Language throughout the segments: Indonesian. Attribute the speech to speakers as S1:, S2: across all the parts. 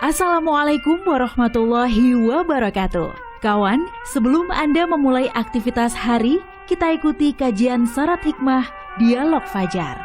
S1: Assalamualaikum warahmatullahi wabarakatuh. Kawan, sebelum Anda memulai aktivitas hari, kita ikuti kajian syarat hikmah Dialog Fajar.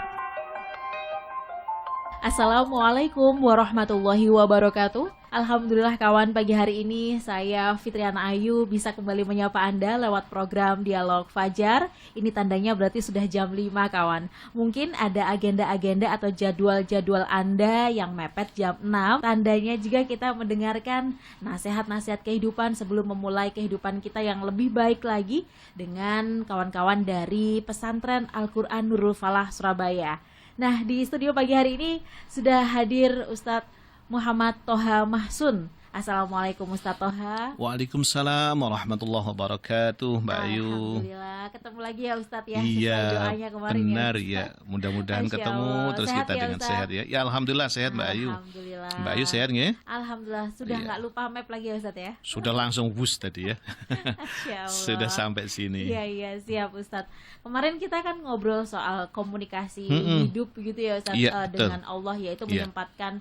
S1: Assalamualaikum warahmatullahi wabarakatuh. Alhamdulillah kawan, pagi hari ini saya Fitriana Ayu bisa kembali menyapa Anda lewat program Dialog Fajar. Ini tandanya berarti sudah jam 5 kawan. Mungkin ada agenda-agenda atau jadwal-jadwal Anda yang mepet jam 6. Tandanya juga kita mendengarkan nasihat-nasihat kehidupan sebelum memulai kehidupan kita yang lebih baik lagi dengan kawan-kawan dari Pesantren Al-Quran Nurul Falah Surabaya. Nah, di studio pagi hari ini sudah hadir Ustadz Muhammad Toha Mahsun. Assalamualaikum Ustadz Toha.
S2: Waalaikumsalam warahmatullahi wabarakatuh, Mbak Ayu.
S1: Alhamdulillah, ketemu lagi ya Ustadz ya.
S2: Iya,
S1: doanya kemarin
S2: benar
S1: ya.
S2: Ya. Mudah-mudahan ketemu terus
S1: sehat
S2: kita
S1: ya,
S2: dengan
S1: Ustadz?
S2: sehat ya. Ya alhamdulillah sehat Mbak Ayu.
S1: Alhamdulillah.
S2: Mbak Ayu sehat nggih?
S1: Alhamdulillah, sudah nggak lupa map lagi ya Ustadz ya.
S2: Sudah langsung bus tadi ya.
S1: Masya Allah.
S2: Sudah sampai sini.
S1: Iya siap Ustadz. Kemarin kita kan ngobrol soal komunikasi hidup gitu ya Ustadz,
S2: Iya,
S1: dengan Allah, yaitu
S2: Iya. memprioritaskan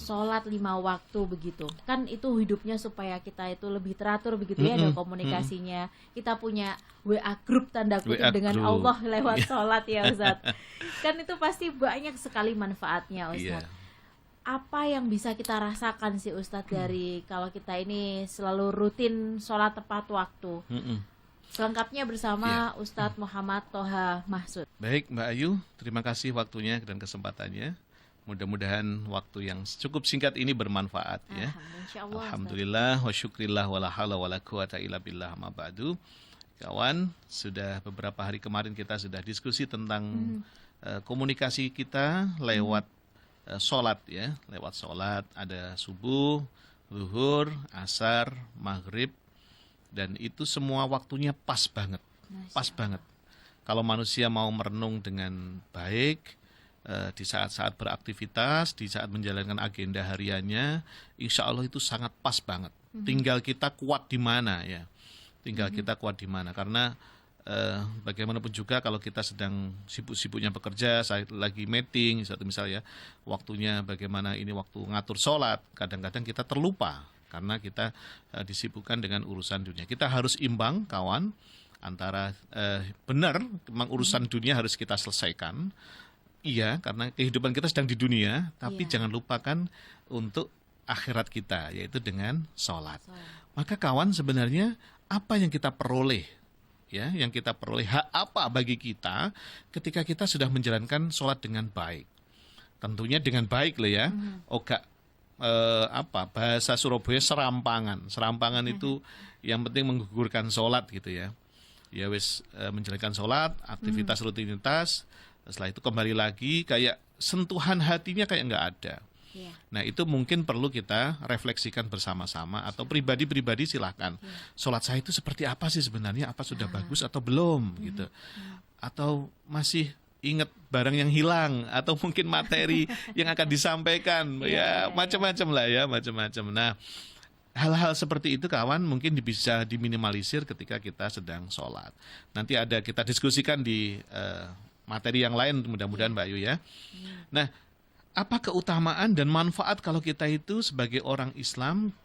S1: sholat 5 waktu begitu. Kan itu hidupnya supaya kita itu lebih teratur begitu ya, ada komunikasinya. Kita punya WA group tanda kutip
S2: WA
S1: dengan
S2: group.
S1: Allah lewat sholat ya Ustadz. Kan itu pasti banyak sekali manfaatnya Ustadz.
S2: Iya.
S1: Apa yang bisa kita rasakan sih Ustadz dari kalau kita ini selalu rutin sholat tepat waktu? Selengkapnya bersama Ustadz Muhammad Toha Mahsun.
S2: Baik Mbak Ayu, terima kasih waktunya dan kesempatannya. Mudah-mudahan waktu yang cukup singkat ini bermanfaat ya.
S1: Insyaallah,
S2: Alhamdulillah wa syukrillah wa la haula wa la quwata illa billah ma ba'du. Kawan, sudah beberapa hari kemarin kita sudah diskusi tentang komunikasi kita lewat sholat ya. Lewat sholat ada subuh, zuhur, asar, maghrib, dan itu semua waktunya pas banget. Pas banget. Kalau manusia mau merenung dengan baik, di saat-saat beraktivitas, di saat menjalankan agenda hariannya, insya Allah itu sangat pas banget. Tinggal kita kuat di mana ya. Tinggal kita kuat di mana. Karena bagaimanapun juga kalau kita sedang sibuk-sibuknya bekerja, saya lagi meeting, satu misal ya, waktunya bagaimana ini waktu ngatur sholat, kadang-kadang kita terlupa. Karena kita disibukkan dengan urusan dunia. Kita harus imbang, kawan, antara benar, memang urusan dunia harus kita selesaikan. Iya, karena kehidupan kita sedang di dunia, tapi jangan lupakan untuk akhirat kita, yaitu dengan sholat. Maka kawan, sebenarnya apa yang kita peroleh? Ya, yang kita peroleh hak apa bagi kita ketika kita sudah menjalankan sholat dengan baik? Tentunya dengan baik loh ya. Bahasa Surabaya serampangan itu yang penting menggugurkan sholat gitu ya. Ya wis menjalankan sholat, aktivitas rutinitas, setelah itu kembali lagi kayak sentuhan hatinya kayak nggak ada. Nah itu mungkin perlu kita refleksikan bersama-sama atau pribadi-pribadi silahkan. Sholat saya itu seperti apa sih sebenarnya? Apa sudah bagus atau belum gitu? Atau masih ingat barang yang hilang atau mungkin materi yang akan disampaikan macam-macam lah ya, macam-macam. Nah, hal-hal seperti itu kawan mungkin bisa diminimalisir ketika kita sedang sholat. Nanti ada kita diskusikan di materi yang lain mudah-mudahan Mbak Ayu ya. Nah, apa keutamaan dan manfaat kalau kita itu sebagai orang Islam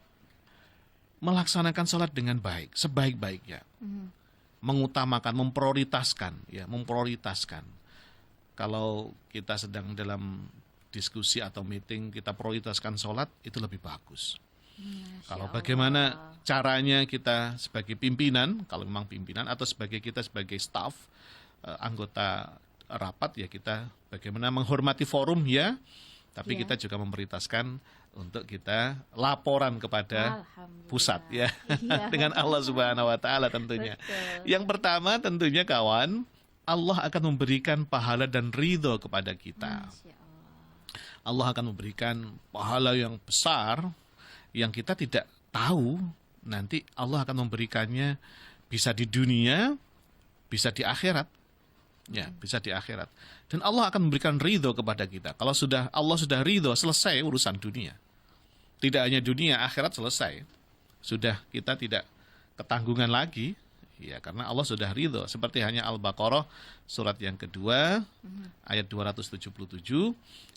S2: melaksanakan sholat dengan baik, sebaik-baiknya, mengutamakan, memprioritaskan. Kalau kita sedang dalam diskusi atau meeting, kita prioritaskan sholat, itu lebih bagus. Kalau bagaimana caranya kita sebagai pimpinan, kalau memang pimpinan, atau kita sebagai staff, anggota rapat, ya kita bagaimana menghormati forum ya, tapi kita juga memprioritaskan untuk kita laporan kepada pusat ya, dengan Allah Subhanahu Wa Taala tentunya. Betul. Yang pertama tentunya kawan, Allah akan memberikan pahala dan ridho kepada kita. Allah akan memberikan pahala yang besar yang kita tidak tahu. Nanti Allah akan memberikannya bisa di dunia, bisa di akhirat. Ya, bisa di akhirat. Dan Allah akan memberikan ridho kepada kita. Kalau Allah sudah ridho, selesai urusan dunia. Tidak hanya dunia, akhirat selesai. Sudah kita tidak ketanggungan lagi. Ya, karena Allah sudah ridho. Seperti hanya Al-Baqarah surat yang kedua ayat 277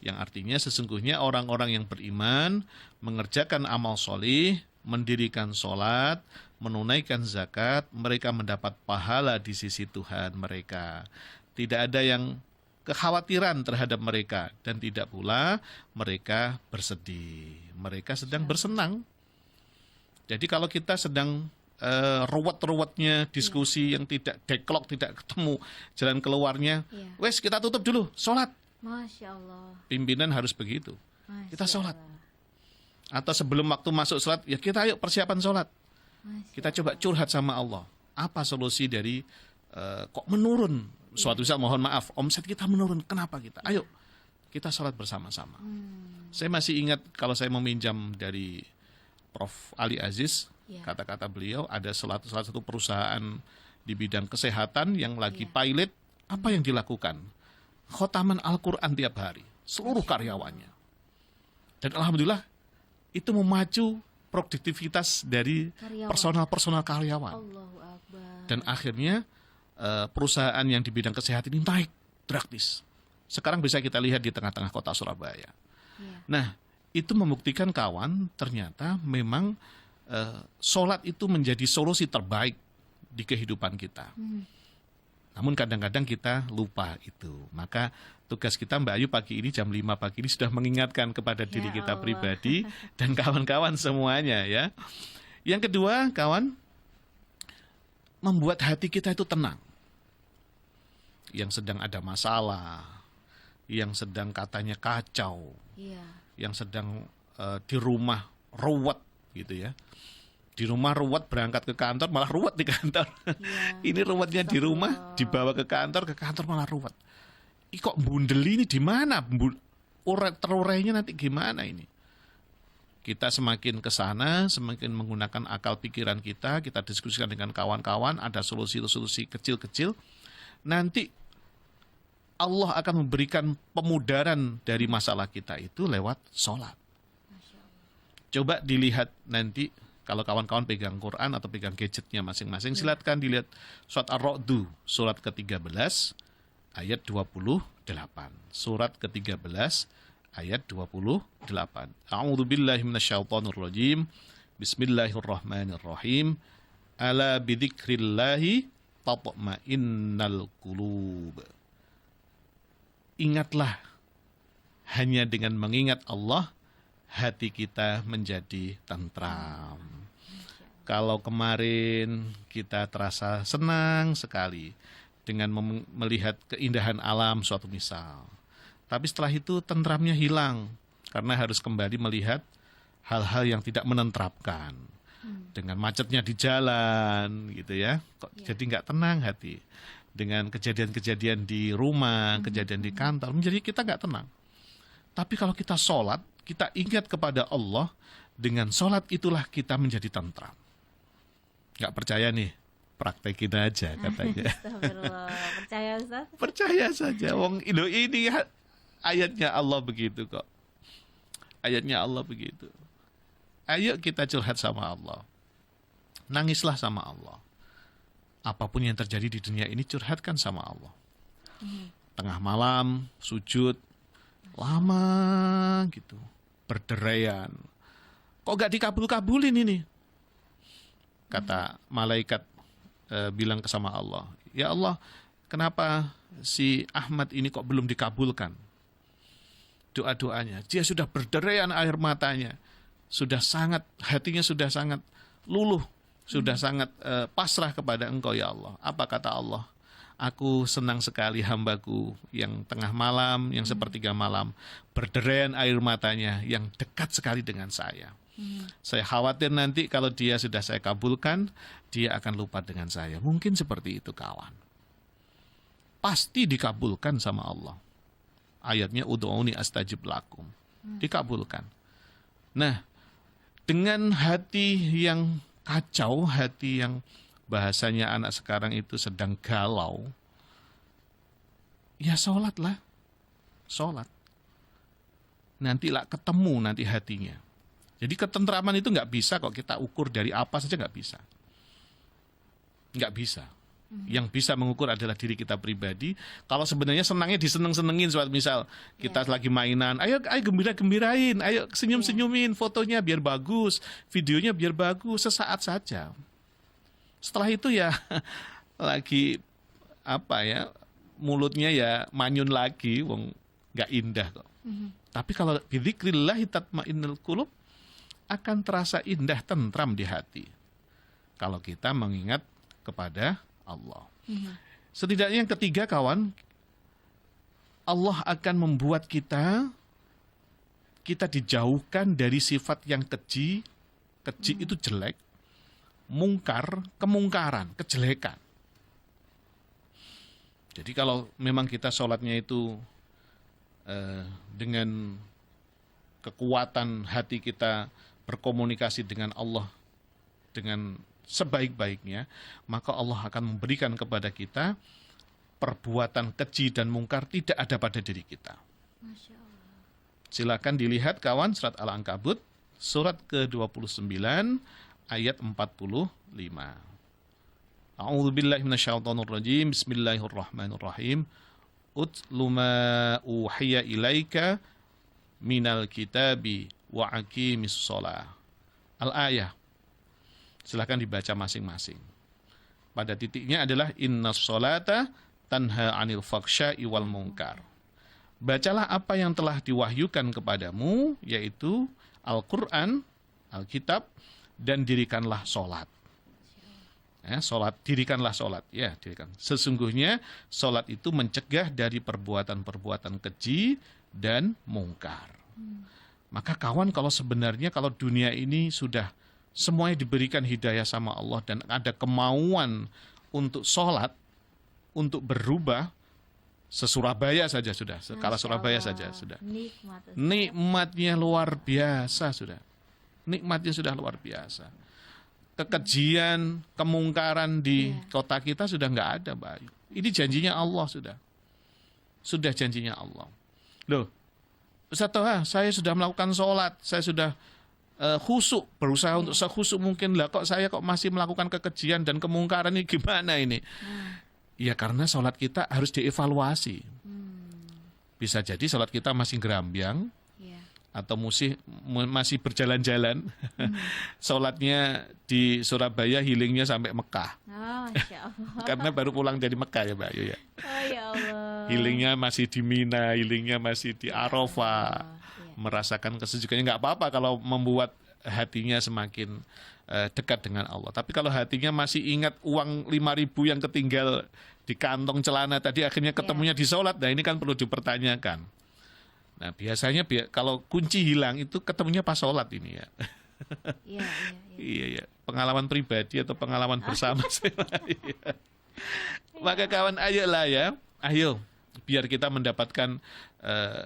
S2: yang artinya sesungguhnya orang-orang yang beriman mengerjakan amal solih, mendirikan sholat, menunaikan zakat, mereka mendapat pahala di sisi Tuhan mereka. Tidak ada yang kekhawatiran terhadap mereka dan tidak pula mereka bersedih. Mereka sedang bersenang. Jadi kalau kita sedang ruwet-ruwetnya diskusi yang tidak deadlock, tidak ketemu jalan keluarnya, wes kita tutup dulu, sholat.
S1: Masya Allah.
S2: Pimpinan harus begitu.
S1: Masya
S2: Kita sholat.
S1: Allah.
S2: Atau sebelum waktu masuk sholat, ya kita ayo persiapan sholat.
S1: Masya
S2: Kita coba curhat sama Allah. Apa solusi dari kok menurun? Suatu saat mohon maaf, omset kita menurun. Kenapa kita? Ayo kita sholat bersama-sama. Saya masih ingat kalau saya meminjam dari Prof. Ali Aziz, kata-kata beliau, ada salah satu perusahaan di bidang kesehatan yang lagi pilot, apa yang dilakukan? Khotaman Al-Quran tiap hari, seluruh karyawannya. Dan Alhamdulillah, itu memacu produktivitas dari personal karyawan.
S1: Allahu Akbar.
S2: Dan akhirnya perusahaan yang di bidang kesehatan ini naik drastis. Sekarang bisa kita lihat di tengah-tengah kota Surabaya. Nah, itu membuktikan kawan, ternyata memang sholat itu menjadi solusi terbaik di kehidupan kita. Namun kadang-kadang kita lupa itu. Maka tugas kita Mbak Ayu pagi ini jam 5 pagi ini sudah mengingatkan kepada diri kita pribadi dan kawan-kawan semuanya ya. Yang kedua, kawan, membuat hati kita itu tenang. Yang sedang ada masalah, yang sedang katanya kacau, yang sedang di rumah ruwet gitu ya. Di rumah ruwet, berangkat ke kantor malah ruwet di kantor. Ini ruwetnya di rumah, dibawa ke kantor malah ruwet. Ih, kok bundel ini di mana? Terurainya nanti gimana ini? Kita semakin ke sana, semakin menggunakan akal pikiran kita diskusikan dengan kawan-kawan, ada solusi-solusi kecil-kecil. Nanti Allah akan memberikan pemudaran dari masalah kita itu lewat sholat. Coba dilihat nanti, kalau kawan-kawan pegang Quran atau pegang gadgetnya masing-masing, silakan dilihat surat Ar-Ra'd, surat ke-13, ayat 28. Surat ke-13, ayat 28. A'udzu billahi minasyaitonir rajim. Bismillahirrahmanirrahim. Ala bidzikrillahi tatma'innal qulub. Ingatlah, hanya dengan mengingat Allah hati kita menjadi tentram. Kalau kemarin kita terasa senang sekali dengan melihat keindahan alam suatu misal. Tapi setelah itu tentramnya hilang karena harus kembali melihat hal-hal yang tidak menentrapkan. Dengan macetnya di jalan gitu ya. Kok jadi nggak tenang hati. Dengan kejadian-kejadian di rumah, kejadian di kantor, menjadi kita nggak tenang. Tapi kalau kita sholat, kita ingat kepada Allah, dengan sholat itulah kita menjadi tentram. Nggak percaya nih, praktekin aja katanya.
S1: Astagfirullah. Percaya Ustaz?
S2: Percaya saja. Wong ini ayatnya Allah begitu kok. Ayatnya Allah begitu. Ayo kita curhat sama Allah. Nangislah sama Allah. Apapun yang terjadi di dunia ini curhatkan sama Allah. Tengah malam, sujud, lama gitu. Berderaian. Kok gak dikabul-kabulin ini? Kata malaikat bilang ke sama Allah, ya Allah, kenapa si Ahmad ini kok belum dikabulkan doa-doanya? Dia sudah berderaian air matanya, sudah sangat, hatinya sudah sangat luluh, sudah sangat pasrah kepada Engkau ya Allah. Apa kata Allah? Aku senang sekali hambaku yang tengah malam, yang sepertiga malam, berderaian air matanya yang dekat sekali dengan saya. Saya khawatir nanti kalau dia sudah saya kabulkan, dia akan lupa dengan saya. Mungkin seperti itu kawan. Pasti dikabulkan sama Allah. Ayatnya ud'uni astajib lakum. Dikabulkan. Nah, dengan hati yang kacau, hati yang bahasanya anak sekarang itu sedang galau, ya sholatlah. Sholat. Nantilah ketemu nanti hatinya. Jadi ketentraman itu nggak bisa kok kita ukur dari apa saja, nggak bisa. Nggak bisa. Yang bisa mengukur adalah diri kita pribadi. Kalau sebenarnya senangnya diseneng-senengin, suatu misal kita lagi mainan, ayo gembira-gembirain, ayo senyum-senyumin, fotonya biar bagus, videonya biar bagus, sesaat saja. Setelah itu ya lagi mulutnya ya manyun lagi, wong nggak indah kok. Tapi kalau bidzikrillah tatmainnul qulub, akan terasa indah, tentram di hati kalau kita mengingat kepada Allah. Setidaknya yang ketiga, kawan, Allah akan membuat kita dijauhkan dari sifat yang keji itu jelek, mungkar, kemungkaran, kejelekan. Jadi kalau memang kita sholatnya itu dengan kekuatan hati kita berkomunikasi dengan Allah dengan sebaik-baiknya, maka Allah akan memberikan kepada kita perbuatan keji dan mungkar tidak ada pada diri kita.
S1: Masya Allah.
S2: Silakan dilihat, kawan, surat Al-Ankabut, surat ke-29, ayat 45. A'udzubillahi minasyaitonirrajim. Bismillahirrahmanirrahim. Utlu ma uhiya ilaika minal kitabi wa aqimis shalah. Al-ayah. Silahkan dibaca masing-masing. Pada titiknya adalah innas sholata tanha anil faksya'i wal munkar. Bacalah apa yang telah diwahyukan kepadamu, yaitu Al-Quran, Alkitab, dan dirikanlah sholat. Dirikanlah sholat. Ya, dirikan. Sesungguhnya sholat itu mencegah dari perbuatan-perbuatan keji dan mungkar. Maka kawan, kalau sebenarnya kalau dunia ini sudah semuanya diberikan hidayah sama Allah dan ada kemauan untuk sholat, untuk berubah, se-Surabaya saja sudah. Kalau Surabaya saja sudah. Nikmatnya luar biasa sudah. Nikmatnya sudah luar biasa. Kekejian, kemungkaran di kota kita sudah nggak ada, Mbak Ayu. Ini janjinya Allah sudah. Sudah janjinya Allah. Loh, Ustaz Toha, saya sudah melakukan sholat, saya sudah khusyuk, berusaha untuk sekhusyuk mungkin, lah kok saya masih melakukan kekejian dan kemungkaran, ini gimana ini? Ya karena sholat kita harus dievaluasi. Bisa jadi sholat kita masih gerambyang, atau masih berjalan-jalan. Sholatnya di Surabaya, healingnya sampai Mekah.
S1: Masya Allah.
S2: Karena baru pulang dari Mekah ya, Mbak Ayu ya.
S1: Oh ya Allah.
S2: Healingnya masih di Mina, healingnya masih di Arafah. Merasakan kesejukannya, nggak apa-apa kalau membuat hatinya semakin dekat dengan Allah. Tapi kalau hatinya masih ingat uang 5.000 yang ketinggal di kantong celana tadi, akhirnya ketemunya di sholat, nah ini kan perlu dipertanyakan. Nah biasanya kalau kunci hilang itu ketemunya pas sholat ini ya. Iya. Pengalaman pribadi atau pengalaman bersama. Maka kawan, ayolah ya, ayo biar kita mendapatkan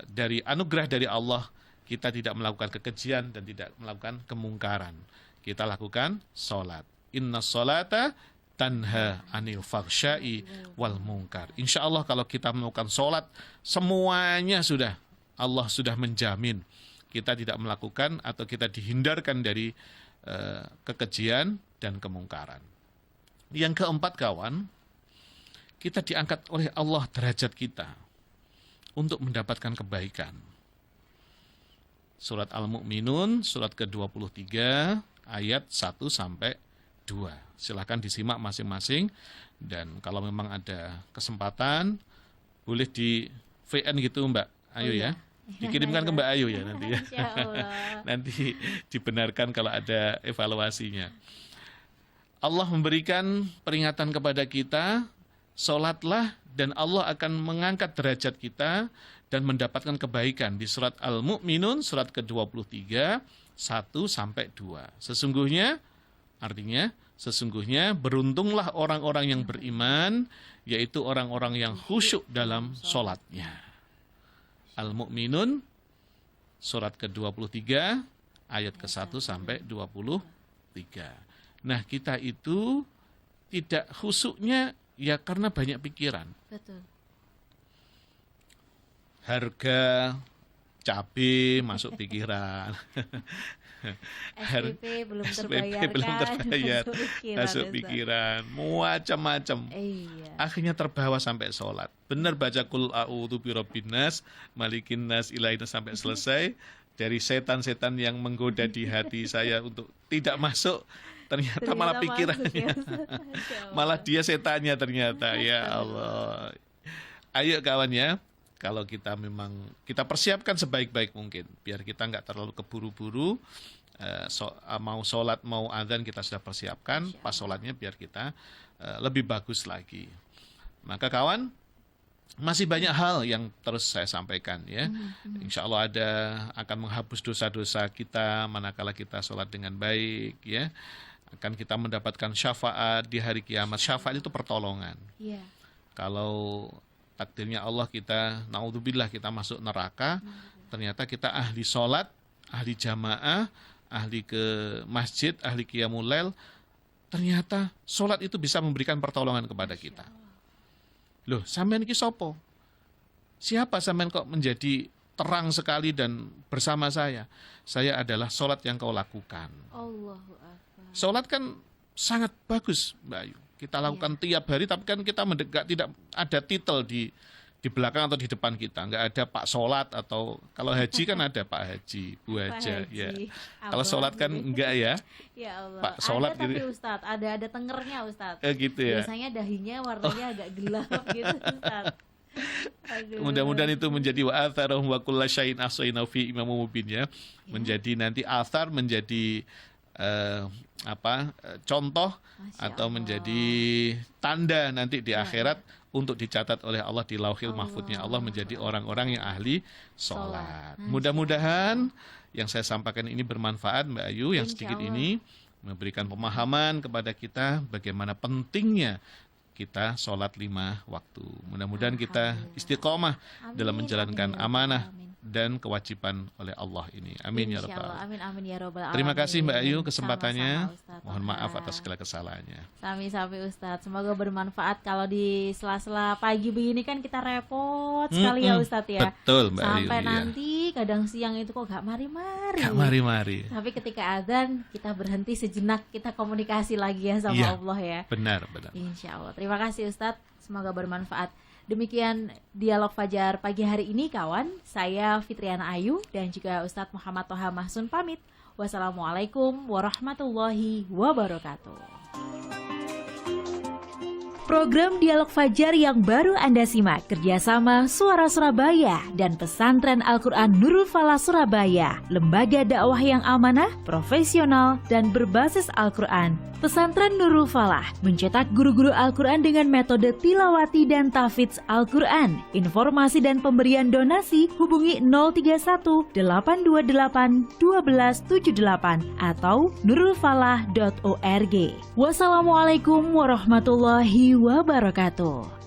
S2: dari anugerah dari Allah, kita tidak melakukan kekejian dan tidak melakukan kemungkaran. Kita lakukan sholat. Inna sholata tanha anil faksya'i wal munkar. Insya Allah kalau kita melakukan sholat, semuanya sudah, Allah sudah menjamin kita tidak melakukan atau kita dihindarkan dari kekejian dan kemungkaran. Yang keempat, kawan, kita diangkat oleh Allah derajat kita untuk mendapatkan kebaikan. Surat Al-Mu'minun, surat ke-23, ayat 1-2. Silahkan disimak masing-masing. Dan kalau memang ada kesempatan, boleh di VN gitu Mbak Ayu ya. Dikirimkan ke Mbak Ayu ya nanti ya. Nanti dibenarkan kalau ada evaluasinya. Allah memberikan peringatan kepada kita, sholatlah dan Allah akan mengangkat derajat kita dan mendapatkan kebaikan. Di surat Al-Mu'minun, surat ke-23, 1-2. Sesungguhnya, artinya, sesungguhnya beruntunglah orang-orang yang beriman, yaitu orang-orang yang khusyuk dalam sholatnya. Al-Mu'minun, surat ke-23, ayat ke-1-23. Nah, kita itu tidak khusyuknya ya karena banyak pikiran.
S1: Betul.
S2: Harga cabai masuk pikiran.
S1: SPP belum
S2: SPP belum terbayar, masuk pikiran, macam-macam.
S1: Iya.
S2: Akhirnya terbawa sampai sholat. Benar baca kul a'udzu birabbin nas, malikin nas, ilahin nas sampai selesai. Dari setan-setan yang menggoda di hati saya untuk tidak masuk, ternyata malah pikirannya, malah dia setannya ternyata. Ya Allah. Ayo kawan ya, kalau kita memang kita persiapkan sebaik-baik mungkin, biar kita nggak terlalu keburu-buru. Mau sholat mau adzan kita sudah persiapkan, pas sholatnya biar kita lebih bagus lagi. Maka kawan, masih banyak hal yang terus saya sampaikan ya. Insya Allah akan menghapus dosa-dosa kita manakala kita sholat dengan baik ya. Akan kita mendapatkan syafaat di hari kiamat. Syafaat itu pertolongan. Yeah. Kalau takdirnya Allah kita, naudzubillah, kita masuk neraka, ternyata kita ahli sholat, ahli jamaah, ahli ke masjid, ahli qiyamul lail, ternyata sholat itu bisa memberikan pertolongan kepada kita. Loh, sampean iki sopo? Siapa sampean kok menjadi terang sekali dan bersama saya? Saya adalah sholat yang kau lakukan. Allahu Akbar. Sholat kan sangat bagus, Mbak Ayu. Kita lakukan tiap hari, tapi kan kita tidak ada titel di belakang atau di depan kita. Nggak ada Pak Sholat, atau kalau haji kan ada Pak Haji, Bu Haja. Ya. Kalau sholat kan enggak ya. Ya Allah. Pak Sholat
S1: ada, gitu. Tapi Ustadz, ada tengernya Ustadz.
S2: Gitu ya.
S1: Biasanya dahinya warnanya agak gelap gitu Ustadz.
S2: Mudah-mudahan itu menjadi wa atharahum wa kulla syai'in ahsaynahu fi imamin mubin ya. Menjadi nanti athar, menjadi contoh atau menjadi tanda nanti di akhirat untuk dicatat oleh Allah di Lauhil Mahfudnya Allah menjadi orang-orang yang ahli sholat. Mudah-mudahan yang saya sampaikan ini bermanfaat Mbak Ayu, yang sedikit ini memberikan pemahaman kepada kita bagaimana pentingnya kita sholat 5 waktu. Mudah-mudahan kita istiqomah dalam menjalankan amanah dan kewajiban oleh Allah ini. Amin ya rabbal alamin.
S1: Amin ya rabbal alamin.
S2: Terima kasih Mbak Ayu kesempatannya. Mohon maaf atas segala kesalahannya.
S1: Sami-sami Ustadz. Semoga bermanfaat. Kalau di sela-sela pagi begini kan kita repot sekali ya Ustadz ya.
S2: Betul Mbak Ayu.
S1: Sampai nanti kadang siang itu kok gak mari-mari.
S2: Gak mari-mari.
S1: Tapi ketika adzan kita berhenti sejenak, kita komunikasi lagi ya sama Allah ya.
S2: Benar.
S1: Insya Allah. Terima kasih Ustadz. Semoga bermanfaat. Demikian Dialog Fajar pagi hari ini kawan. Saya Fitriana Ayu dan juga Ustadz Muhammad Toha Mahsun pamit. Wassalamualaikum warahmatullahi wabarakatuh. Program Dialog Fajar yang baru Anda simak kerjasama Suara Surabaya dan Pesantren Al-Quran Nurul Falah Surabaya, lembaga dakwah yang amanah, profesional, dan berbasis Al-Quran. Pesantren Nurul Falah mencetak guru-guru Al-Quran dengan metode tilawati dan tahfidz Al-Quran. Informasi dan pemberian donasi hubungi 031 828 1278 atau nurulfalah.org. Wassalamualaikum warahmatullahi wabarakatuh.